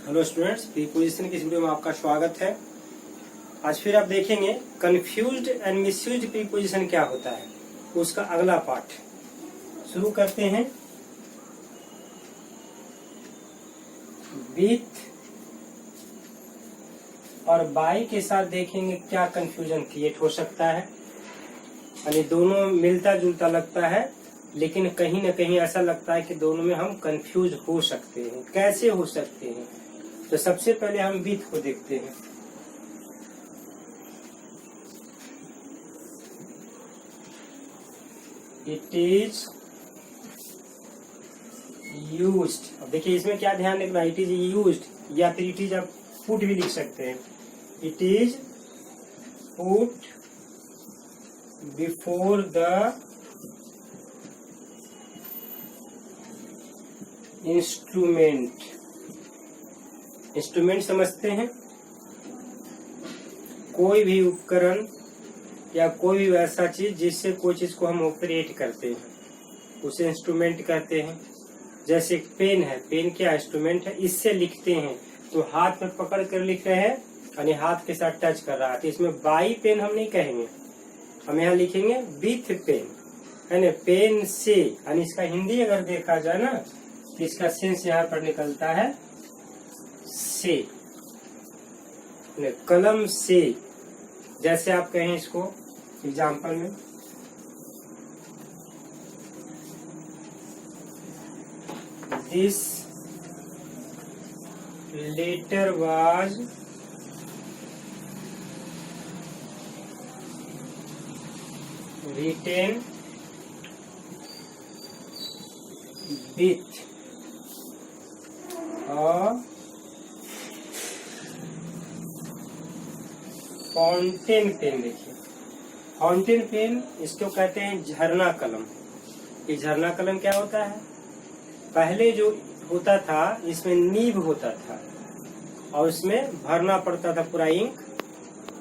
Hello students, preposition की इस video में आपका स्वागत है। आज फिर आप देखेंगे कंफ्यूज्ड एंड मिसयूज्ड प्रीपोजिशन क्या होता है, उसका अगला पार्ट शुरू करते हैं। विथ और बाय के साथ देखेंगे क्या कंफ्यूजन क्रिएट हो सकता है। यानी दोनों मिलता जुलता लगता है, लेकिन कहीं न कहीं ऐसा लगता है कि दोनों में हम कंफ्यूज हो सकते हैं। कैसे हो सकते हैं? तो सबसे पहले हम विथ को देखते हैं। It is used. अब देखिए इसमें क्या ध्यान रखना, इट इज यूज्ड या फिर इट इज आप पुट भी लिख सकते हैं। It is put before the instrument. Instrument समझते हैं, कोई भी उपकरण या कोई भी वैसा चीज जिससे कोई चीज को हम ऑपरेट करते हैं, उसे इंस्ट्रूमेंट कहते हैं। जैसे एक पेन है, पेन क्या इंस्ट्रूमेंट है? इससे लिखते हैं तो हाथ में पकड़ कर लिख रहे हैं, यानी हाथ के साथ टच कर रहा है, तो इसमें बाई पेन हम नहीं कहेंगे, हम यहाँ लिखेंगे विथ पेन, है ना। पेन से, यानी इसका हिंदी अगर देखा जाए ना तो इसका सेंस यहाँ पर निकलता है से, कलम से। जैसे आप कहें इसको एग्जाम्पल में, this letter was written with fountain pen. देखिए फाउंटेन पेन, इसको कहते हैं झरना कलम। ये झरना कलम क्या होता है? पहले जो होता था इसमें नीब होता था और उसमें भरना पड़ता था पूरा इंक,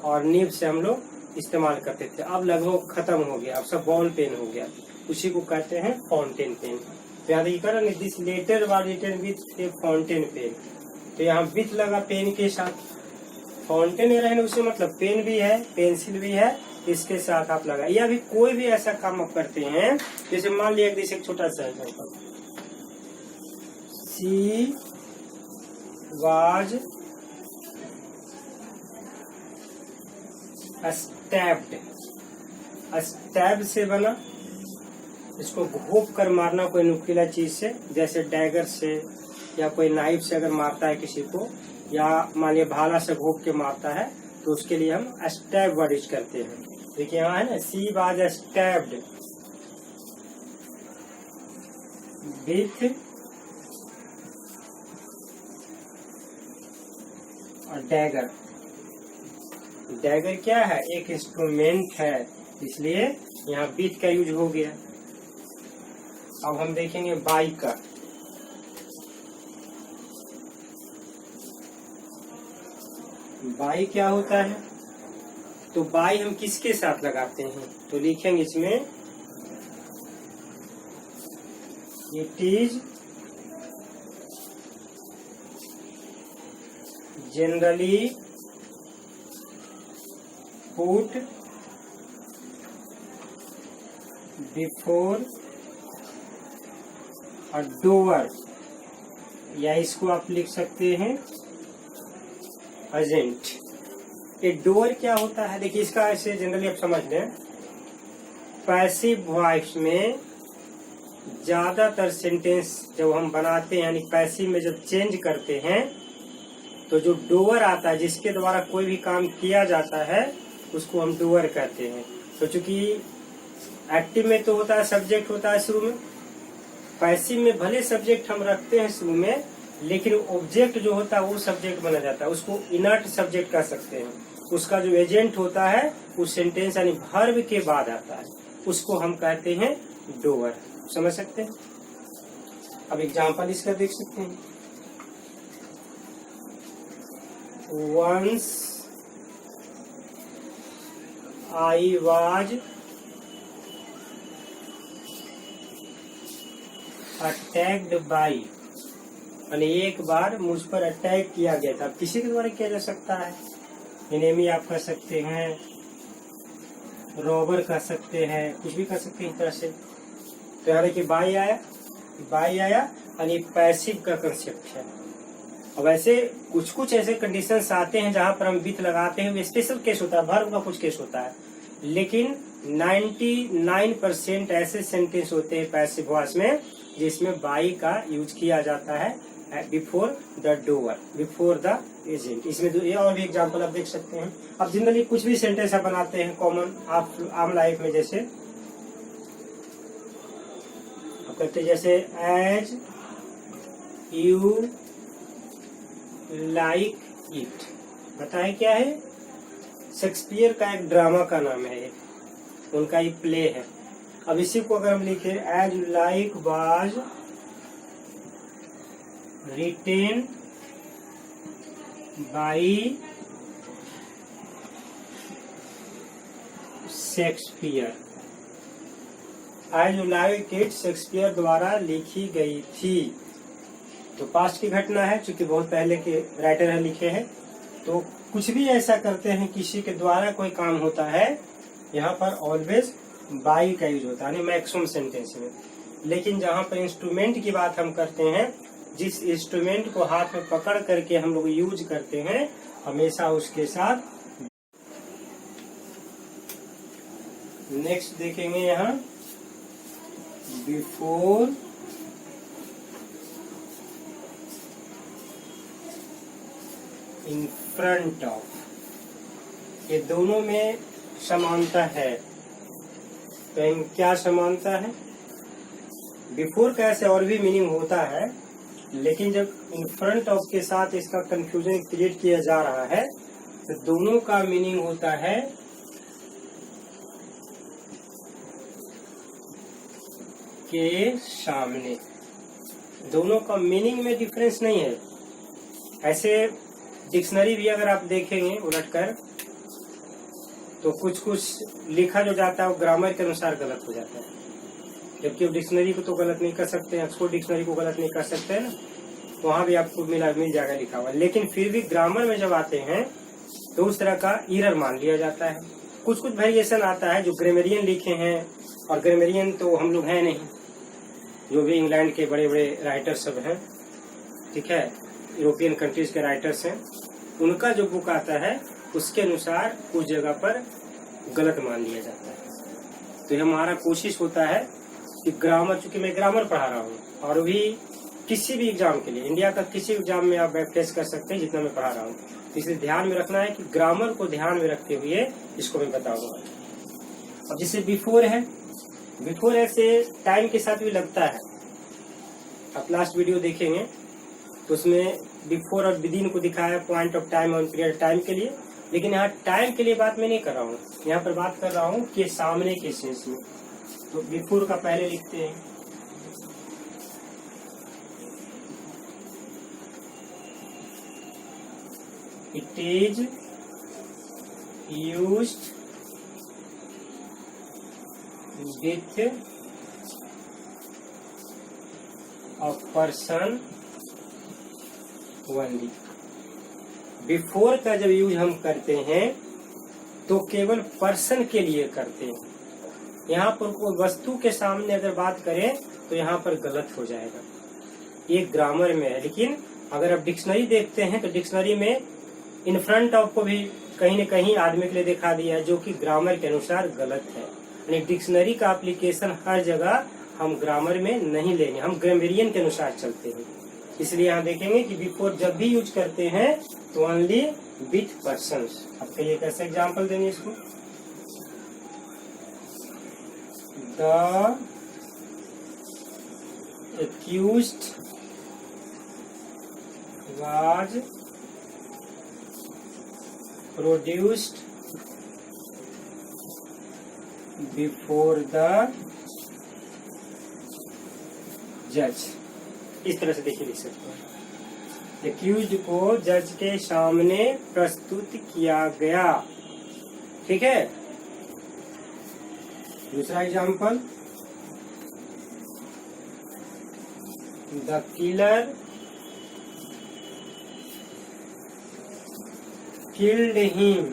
और नीब से हम लोग इस्तेमाल करते थे। अब लगभग खत्म हो गया, अब सब बॉल पेन हो गया, उसी को कहते हैं फाउंटेन पेन। तो याद करेंगे, this letter was written with a fountain pen, तो यहाँ विथ लगा पेन के साथ। फाउंटेन रहने उससे मतलब पेन भी है, पेंसिल भी है, इसके साथ आप लगा। या भी कोई भी ऐसा काम आप करते हैं, जैसे मान लिया जैसे एक छोटा सा example, she was stabbed. Stab से बना, इसको घोप कर मारना कोई नुकीला चीज से, जैसे डैगर से या कोई नाइफ से अगर मारता है किसी को, या मान लिया भाला से घोप के मारता है, तो उसके लिए हम स्टैब वर्ड यूज करते हैं। देखिए यहाँ है ना, she was stabbed with dagger. Dagger क्या है? एक इंस्ट्रूमेंट है, इसलिए यहाँ विथ का यूज हो गया। अब हम देखेंगे बाई का। बाई क्या होता है? तो बाई हम किसके साथ लगाते हैं? तो लिखेंगे इसमें it is generally put before a door, या इसको आप लिख सकते हैं एजेंट। ये डोर क्या होता है? देखिए इसका ऐसे जनरली आप समझ लें, पैसिव वॉइस में ज्यादातर सेंटेंस जब हम बनाते हैं, यानी पैसिव में जब चेंज करते हैं, तो जो डोअर आता है, जिसके द्वारा कोई भी काम किया जाता है, उसको हम डोअर कहते हैं। तो चूंकि एक्टिव में तो होता है, सब्जेक्ट होता है शुरू में, पैसिव में भले सब्जेक्ट हम रखते हैं शुरू में, लेकिन ऑब्जेक्ट जो होता है वो सब्जेक्ट बना जाता है, उसको इनर्ट सब्जेक्ट कह सकते हैं। उसका जो एजेंट होता है उस सेंटेंस यानी वर्ब के बाद आता है, उसको हम कहते हैं डोअर। समझ सकते हैं? अब एग्जांपल इसका देख सकते हैं। Once I was attacked by और एक बार मुझ पर अटैक किया गया था। किसी के द्वारा किया जा सकता है, एनेमी आप कह सकते हैं, रॉबर कह सकते हैं, कुछ भी कह सकते हैं इस तरह से। तो यहाँ देखिए बाई आया और ये पैसिव का कंसेप्ट है। अब ऐसे कुछ कुछ ऐसे कंडीशंस आते हैं जहां पर हम विथ लगाते हैं, स्पेशल केस होता है, वर्ब का कुछ केस होता है, लेकिन 99% ऐसे सेंटेंस होते हैं पैसिव वॉइस में जिसमें बाई का यूज किया जाता है before the door, before the agent. इसमें ये और भी एग्जांपल आप देख सकते हैं। अब जनरली कुछ भी सेंटेंस आप बनाते हैं कॉमन आप आम लाइफ में, जैसे आप कहते हैं जैसे एज यू लाइक इट, बताए क्या है? शेक्सपियर का एक ड्रामा का नाम है, उनका एक प्ले है। अब इसी को अगर हम लिखे as you like was written by Shakespeare, as you like it Shakespeare द्वारा लिखी गई थी। तो पास्ट की घटना है, चूंकि बहुत पहले के राइटर है लिखे हैं। तो कुछ भी ऐसा करते हैं, किसी के द्वारा कोई काम होता है, यहाँ पर ऑलवेज बाई का यूज होता है मैक्सिमम सेंटेंस में। लेकिन जहाँ पर इंस्ट्रूमेंट की बात हम करते हैं, जिस इंस्ट्रूमेंट को हाथ में पकड़ करके हम लोग यूज करते हैं, हमेशा उसके साथ नेक्स्ट देखेंगे यहाँ बिफोर इन फ्रंट ऑफ, ये दोनों में समानता है। तो क्या समानता है? बिफोर का ऐसे और भी मीनिंग होता है, लेकिन जब इन फ्रंट ऑफ के साथ इसका कंफ्यूजन क्रिएट किया जा रहा है, तो दोनों का मीनिंग होता है के सामने। दोनों का मीनिंग में डिफरेंस नहीं है। ऐसे डिक्शनरी भी अगर आप देखेंगे उलटकर, तो कुछ कुछ लिखा जो जाता है वो ग्रामर के अनुसार गलत हो जाता है, जबकि डिक्शनरी को तो गलत नहीं कर सकते, ऑक्सफोर्ड डिक्शनरी को गलत नहीं कर सकते है ना, वहां भी आपको मिल जाएगा लिखा हुआ। लेकिन फिर भी ग्रामर में जब आते हैं तो उस तरह का एरर मान लिया जाता है। कुछ कुछ वेरिएशन आता है जो ग्रामरियन लिखे हैं, और ग्रामरियन तो हम लोग हैं नहीं, जो भी इंग्लैंड के बड़े बड़े राइटर सब हैं, ठीक है, यूरोपियन कंट्रीज के राइटर्स हैं, उनका जो बुक आता है उसके अनुसार उस जगह पर गलत मान लिया जाता है। तो ये हमारा कोशिश होता है कि ग्रामर, चूंकि मैं ग्रामर पढ़ा रहा हूँ, और भी किसी भी एग्जाम के लिए, इंडिया का किसी एग्जाम में आप फेस कर सकते हैं जितना मैं पढ़ा रहा हूँ। इसलिए ध्यान में रखना है कि ग्रामर को ध्यान में रखते हुए इसको मैं बताऊंगा। अब जैसे बिफोर है, बिफोर ऐसे टाइम के साथ भी लगता है। आप लास्ट वीडियो देखेंगे तो उसमें बिफोर और विदिन को दिखाया पॉइंट ऑफ टाइम और पीरियड टाइम के लिए, लेकिन यहाँ टाइम के लिए बात मैं नहीं कर रहा हूँ, यहाँ पर बात कर रहा हूँ कि सामने के सेंस में। तो बिफोर का पहले लिखते हैं it is used with a person only. Before का जब यूज हम करते हैं तो केवल पर्सन के लिए करते हैं। यहाँ पर कोई वस्तु के सामने अगर बात करें तो यहाँ पर गलत हो जाएगा, ये ग्रामर में है। लेकिन अगर आप डिक्शनरी देखते हैं तो डिक्शनरी में इन फ्रंट ऑफ को भी कहीं न कहीं आदमी के लिए दिखा दिया है, जो कि ग्रामर के अनुसार गलत है। यानी डिक्शनरी का एप्लीकेशन हर जगह हम ग्रामर में नहीं लेंगे, हम ग्रामरियन के अनुसार चलते हैं। इसलिए यहाँ देखेंगे कि बिफोर जब भी यूज करते हैं तो ओनली विथ पर्सन्स। अब कहिए कैसे एग्जांपल देंगे इसको? The accused was produced before the जज। इस तरह से देखिए लिख सकते हैं, एक्यूज्ड को जज के सामने प्रस्तुत किया गया। ठीक है, दूसरा example, the killer killed him,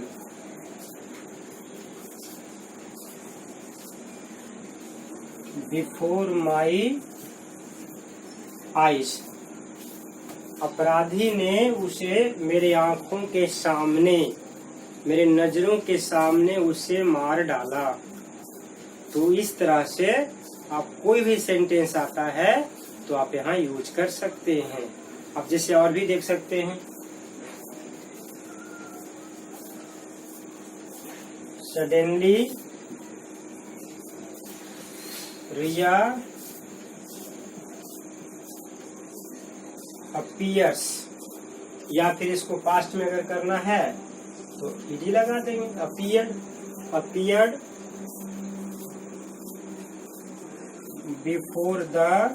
before my eyes. अपराधी ने उसे मेरे आंखों के सामने, मेरे नजरों के सामने उसे मार डाला। तो इस तरह से आप कोई भी सेंटेंस आता है तो आप यहाँ यूज कर सकते हैं। आप जैसे और भी देख सकते हैं, सडनली रिया अपीयर्स, या फिर इसको पास्ट में अगर करना है तो ईडी लगा देंगे, appeared, appeared before the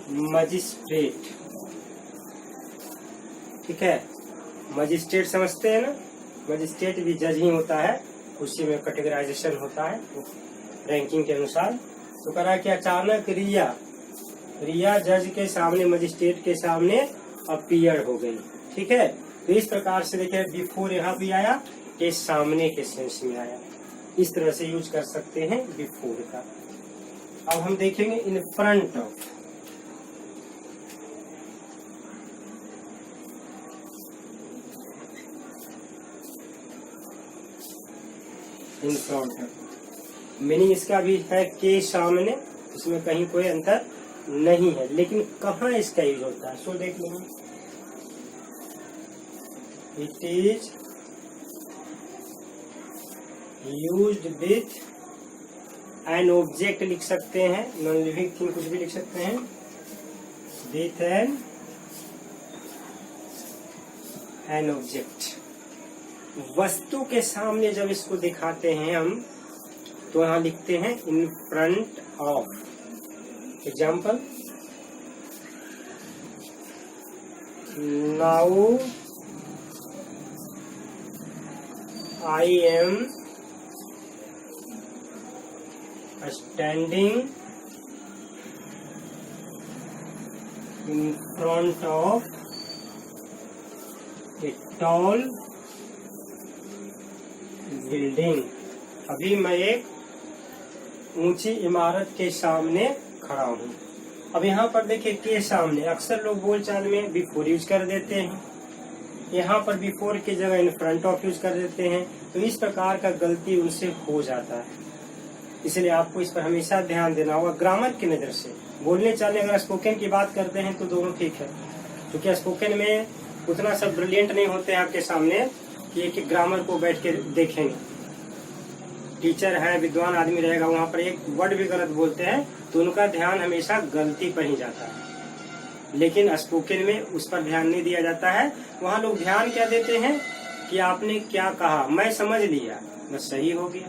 magistrate. ठीक है, मजिस्ट्रेट समझते हैं ना, मजिस्ट्रेट भी जज ही होता है, उसी में कैटेगराइजेशन होता है रैंकिंग के अनुसार। तो करा कि अचानक रिया जज के सामने, मजिस्ट्रेट के सामने अपीयर हो गई। ठीक है, तो इस प्रकार से देखिए बिफोर यहाँ भी आया, के सामने के सेंस में आया, इस तरह से यूज कर सकते हैं बिफोर का। अब हम देखेंगे इन front of. In front of meaning इसका भी है के सामने, इसमें कहीं कोई अंतर नहीं है, लेकिन कहाँ इसका यूज होता है सो देख लेंगे। It is used with an object लिख सकते हैं, नॉन लिविंग थिंग कुछ भी लिख सकते हैं, विथ एन ऑब्जेक्ट। वस्तु के सामने जब इसको दिखाते हैं हम तो यहाँ लिखते हैं इन front of. Example, now I am standing in front of a tall building. अभी मैं एक ऊंची इमारत के सामने खड़ा हूँ। अब यहाँ पर देखिए के सामने, अक्सर लोग बोलचाल में बिफोर यूज कर देते हैं, यहाँ पर बिफोर की जगह इन फ्रंट ऑफ यूज कर देते हैं, तो इस प्रकार का गलती उनसे हो जाता है। इसलिए आपको इस पर हमेशा ध्यान देना होगा ग्रामर की नजर से। बोलने चालने अगर स्पोकन की बात करते हैं तो दोनों ठीक है, क्योंकि स्पोकन में उतना सब ब्रिलियंट नहीं होते हैं आपके सामने कि एक ग्रामर को बैठ के देखेंगे। टीचर है, विद्वान आदमी रहेगा, वहाँ पर एक वर्ड भी गलत बोलते हैं तो उनका ध्यान हमेशा गलती पर ही जाता है, लेकिन स्पोकन में उस पर ध्यान नहीं दिया जाता है। वहाँ लोग ध्यान क्या देते हैं कि आपने क्या कहा, मैं समझ लिया, बस सही हो गया।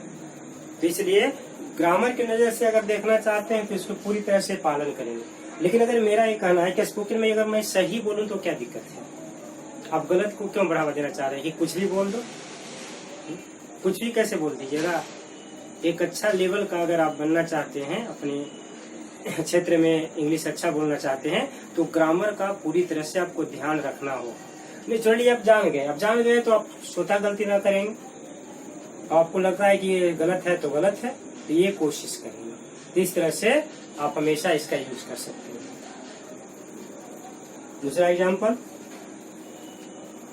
तो इसलिए ग्रामर की नजर से अगर देखना चाहते हैं तो इसको पूरी तरह से पालन करेंगे। लेकिन अगर मेरा ये कहना है कि स्पोकन में अगर मैं सही बोलूँ तो क्या दिक्कत है, आप गलत को क्यों बढ़ावा देना चाह रहे हैं कि कुछ भी बोल दो, कुछ भी कैसे बोल दीजिएगा। एक अच्छा लेवल का अगर आप बनना चाहते हैं, अपने क्षेत्र में इंग्लिश अच्छा बोलना चाहते हैं, तो ग्रामर का पूरी तरह से आपको ध्यान रखना हो। नेचुरली आप जान गए तो आप स्वतः गलती ना करेंगे। आपको लगता है कि ये गलत है तो गलत है, तो ये कोशिश करेंगे। तो इस तरह से आप हमेशा इसका यूज कर सकते हैं। दूसरा example,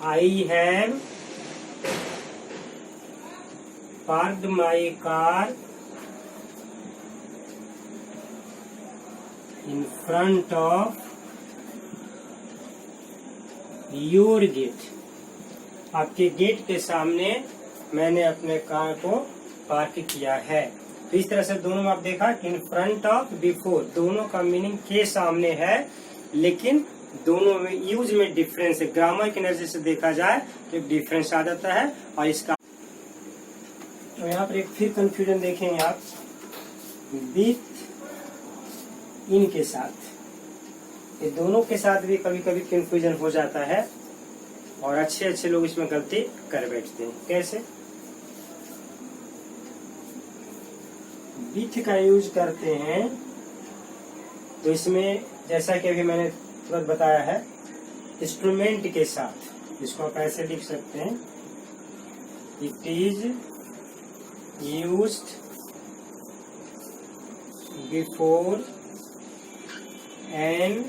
I have parked my car in front of your gate. आपके गेट के सामने मैंने अपने कार को पार्क किया है। तो इस तरह से दोनों में आप देखा कि इन फ्रंट ऑफ, बिफोर, दोनों का मीनिंग के सामने है, लेकिन दोनों में यूज में डिफरेंस है। ग्रामर की नजर से देखा जाए तो एक डिफरेंस आ जाता है। और इसका तो यहाँ पर एक फिर कंफ्यूजन देखेंगे आप, विथ इन के साथ, ये दोनों के साथ भी कभी कभी कंफ्यूजन हो जाता है और अच्छे लोग इसमें गलती कर बैठते हैं। कैसे? विथ का यूज करते हैं तो इसमें जैसा कि अभी मैंने तुरंत बताया है इंस्ट्रूमेंट के साथ, इसको आप ऐसे लिख सकते हैं, it is used before an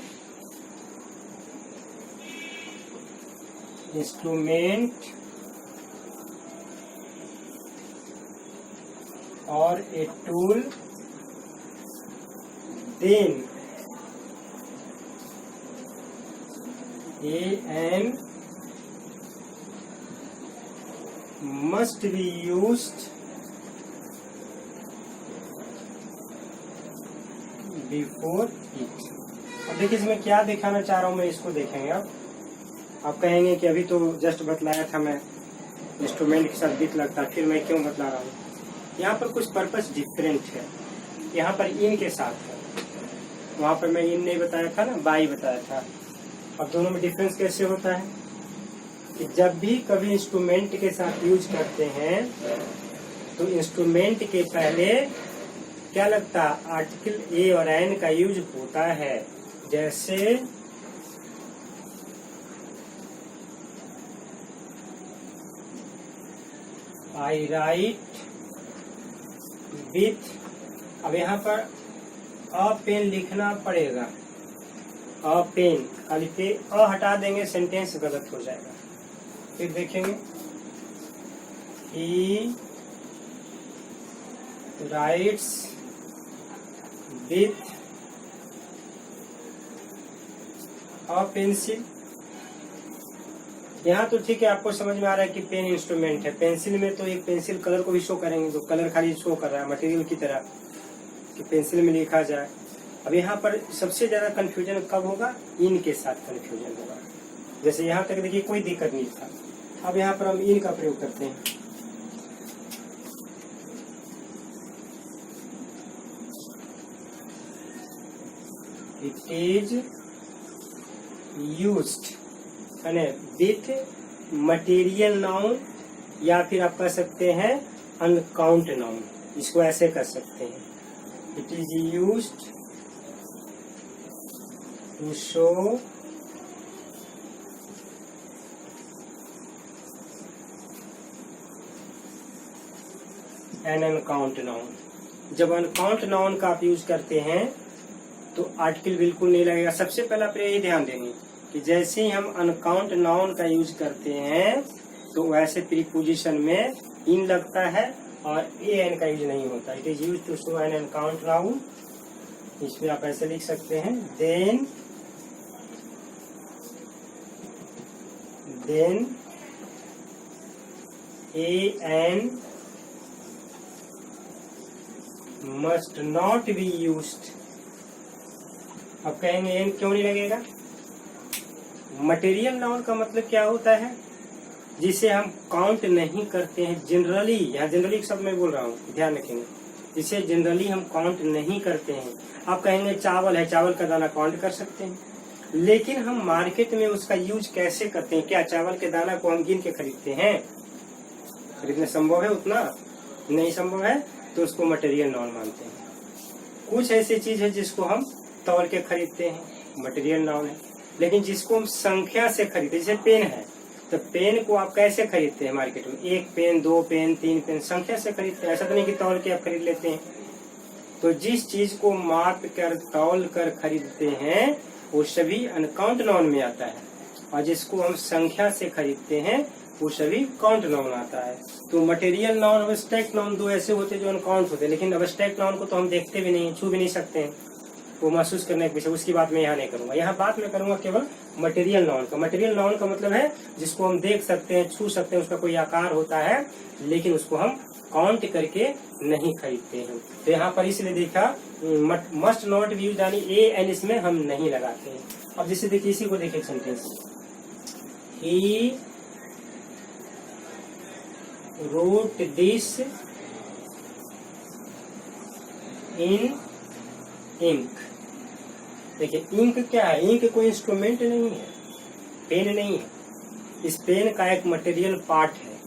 instrument और a tool, then an must be used before it। अब देखिए इसमें क्या दिखाना चाह रहा हूँ मैं, इसको देखेंगे आप कहेंगे कि अभी तो जस्ट बतलाया था मैं इंस्ट्रूमेंट के साथ बिट लगता, फिर मैं क्यों बतला रहा हूँ। यहाँ पर कुछ पर्पस डिफरेंट है, यहाँ पर इन के साथ है, वहां पर मैं इन नहीं बताया था ना, बाई बताया था। अब दोनों में डिफरेंस कैसे होता है कि जब भी कभी इंस्ट्रूमेंट के साथ यूज करते हैं तो इंस्ट्रूमेंट के पहले क्या लगता है, आर्टिकल ए और एन का यूज होता है। जैसे आई राइट विथ, अब यहाँ पर अ पेन लिखना पड़ेगा, अ पेन, खाली पे अ हटा देंगे सेंटेंस गलत हो जाएगा। फिर देखेंगे ही राइट्स विथ अ पेंसिल। यहाँ तो ठीक है, आपको समझ में आ रहा है कि पेन इंस्ट्रूमेंट है। पेंसिल में तो एक पेंसिल कलर को भी शो करेंगे, तो कलर खाली शो कर रहा है मटेरियल की तरह कि पेंसिल में लिखा जाए। अब यहाँ पर सबसे ज्यादा कंफ्यूजन कब होगा, इन के साथ कंफ्यूजन होगा। जैसे यहाँ तक देखिए कोई दिक्कत नहीं था, अब यहाँ पर हम इन का प्रयोग करते हैं। It is used with material noun, या फिर आप कह सकते हैं अनकाउंट नाउन, इसको ऐसे कर सकते हैं। It is used to show an uncount noun. जब अनकाउंट नाउन का आप यूज करते हैं तो आर्टिकल बिल्कुल नहीं लगेगा। सबसे पहले आप ये ध्यान देंगे कि जैसे ही हम अनकाउंट नाउन का यूज करते हैं तो वैसे प्रीपोजिशन में इन लगता है और ए एन का यूज नहीं होता। It is use to show an uncount noun, इसमें आप ऐसे लिख सकते हैं, then a an must not be used. अब कहेंगे एन क्यों नहीं लगेगा, मटेरियल नाउन का मतलब क्या होता है, जिसे हम काउंट नहीं करते हैं जनरली। यहाँ जनरली शब्द मैं बोल रहा हूँ, ध्यान रखेंगे, जिसे जनरली हम काउंट नहीं करते हैं। आप कहेंगे चावल है, चावल का दाना काउंट कर सकते हैं, लेकिन हम मार्केट में उसका यूज कैसे करते हैं। क्या चावल के दाना को हम गिन के खरीदते हैं, खरीदना संभव है, उतना नहीं संभव है, तो उसको मटेरियल नाउन मानते हैं। कुछ ऐसी चीज है जिसको हम तौल के खरीदते हैं, मटेरियल नाउन है। लेकिन जिसको हम संख्या से खरीदते, जैसे पेन है, तो पेन को आप कैसे खरीदते हैं मार्केट में, एक पेन, दो पेन, तीन पेन, संख्या से खरीदते हैं, ऐसा तो नहीं कि तौल के आप खरीद लेते हैं। तो जिस चीज को माप कर तौल कर खरीदते हैं वो सभी अनकाउंट नाउन में आता है, और जिसको हम संख्या से खरीदते हैं वो सभी काउंट नाउन आता है। तो मटेरियल नाउन और एब्स्ट्रैक्ट नाउन दो ऐसे होते हैं जो अनकाउंट होते हैं, लेकिन एब्स्ट्रैक्ट नाउन को तो हम देखते भी नहीं, छू भी नहीं सकते हैं, वो महसूस करने के पीछे, उसकी बात मैं यहाँ नहीं करूंगा। यहाँ बात मैं करूंगा केवल मटेरियल नाउन का। मटेरियल नाउन का मतलब है जिसको हम देख सकते हैं, छू सकते हैं, उसका कोई आकार होता है, लेकिन उसको हम काउंट करके नहीं खरीदते हैं। तो यहाँ पर इसलिए देखा मस्ट नॉट बी यूज्ड, यानी ए एन इसमें हम नहीं लगाते हैं। अब जैसे देखिए इसी को देखिए sentence, he wrote this in ink। देखिए इंक क्या है, इंक कोई इंस्ट्रूमेंट नहीं है, पेन नहीं है। इस पेन का एक मटेरियल पार्ट है,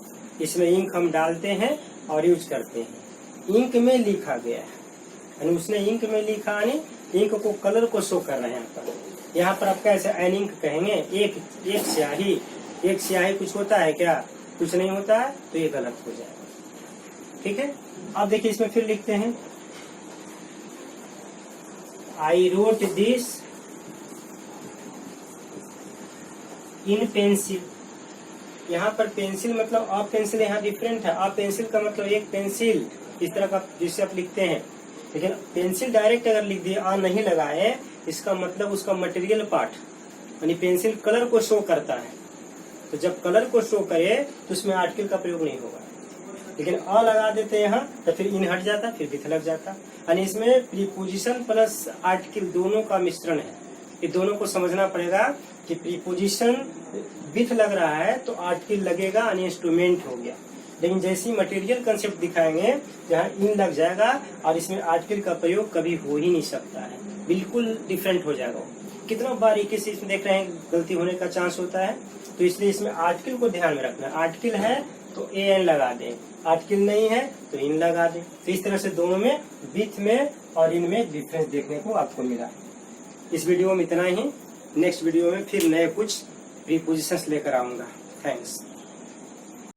इसमें इंक हम डालते हैं और यूज करते हैं। इंक में लिखा गया है, यानी उसने इंक में लिखा, यानी इंक को कलर को शो कर रहे हैं यहाँ पर। यहाँ पर आप कैसे एनिंग कहेंगे, एक स्याही कुछ होता है क्या, कुछ नहीं होता है, तो ये गलत हो जाएगा। ठीक है, अब देखिए इसमें फिर लिखते हैं I wrote this in pencil. यहाँ पर पेंसिल मतलब अ पेंसिल यहाँ डिफरेंट है। अ पेंसिल का मतलब एक पेंसिल इस तरह का जिससे आप लिखते हैं, लेकिन पेंसिल डायरेक्ट अगर लिख दिए आ नहीं लगाए, इसका मतलब उसका मटेरियल पार्ट यानी पेंसिल कलर को शो करता है। तो जब कलर को शो करे तो उसमें आर्टिकल का प्रयोग नहीं होगा, लेकिन अ लगा देते हैं यहाँ तो फिर इन हट जाता, फिर विथ लग जाता। यानी इसमें प्रीपोजिशन प्लस आर्टिकल दोनों का मिश्रण है। ये दोनों को समझना पड़ेगा कि प्रीपोजिशन विथ लग रहा है तो आर्टिकल लगेगा यानी इंस्ट्रूमेंट हो गया, लेकिन जैसी मटेरियल कंसेप्ट दिखाएंगे जहाँ इन लग जाएगा और इसमें आर्टिकल का प्रयोग कभी हो ही नहीं सकता है, बिल्कुल डिफरेंट हो जाएगा। कितना बारीकी से इसमें देख रहे हैं गलती होने का चांस होता है, तो इसलिए इसमें आर्टिकल को ध्यान में रखना है। आर्टिकल है तो ए एन लगा दें, आर्टिकल नहीं है तो इन लगा दें। तो इस तरह से दोनों में विथ में और इनमें डिफरेंस देखने को आपको मिला। इस वीडियो में इतना ही, नेक्स्ट वीडियो में फिर नए कुछ प्रीपोजिशंस लेकर आऊंगा। थैंक्स।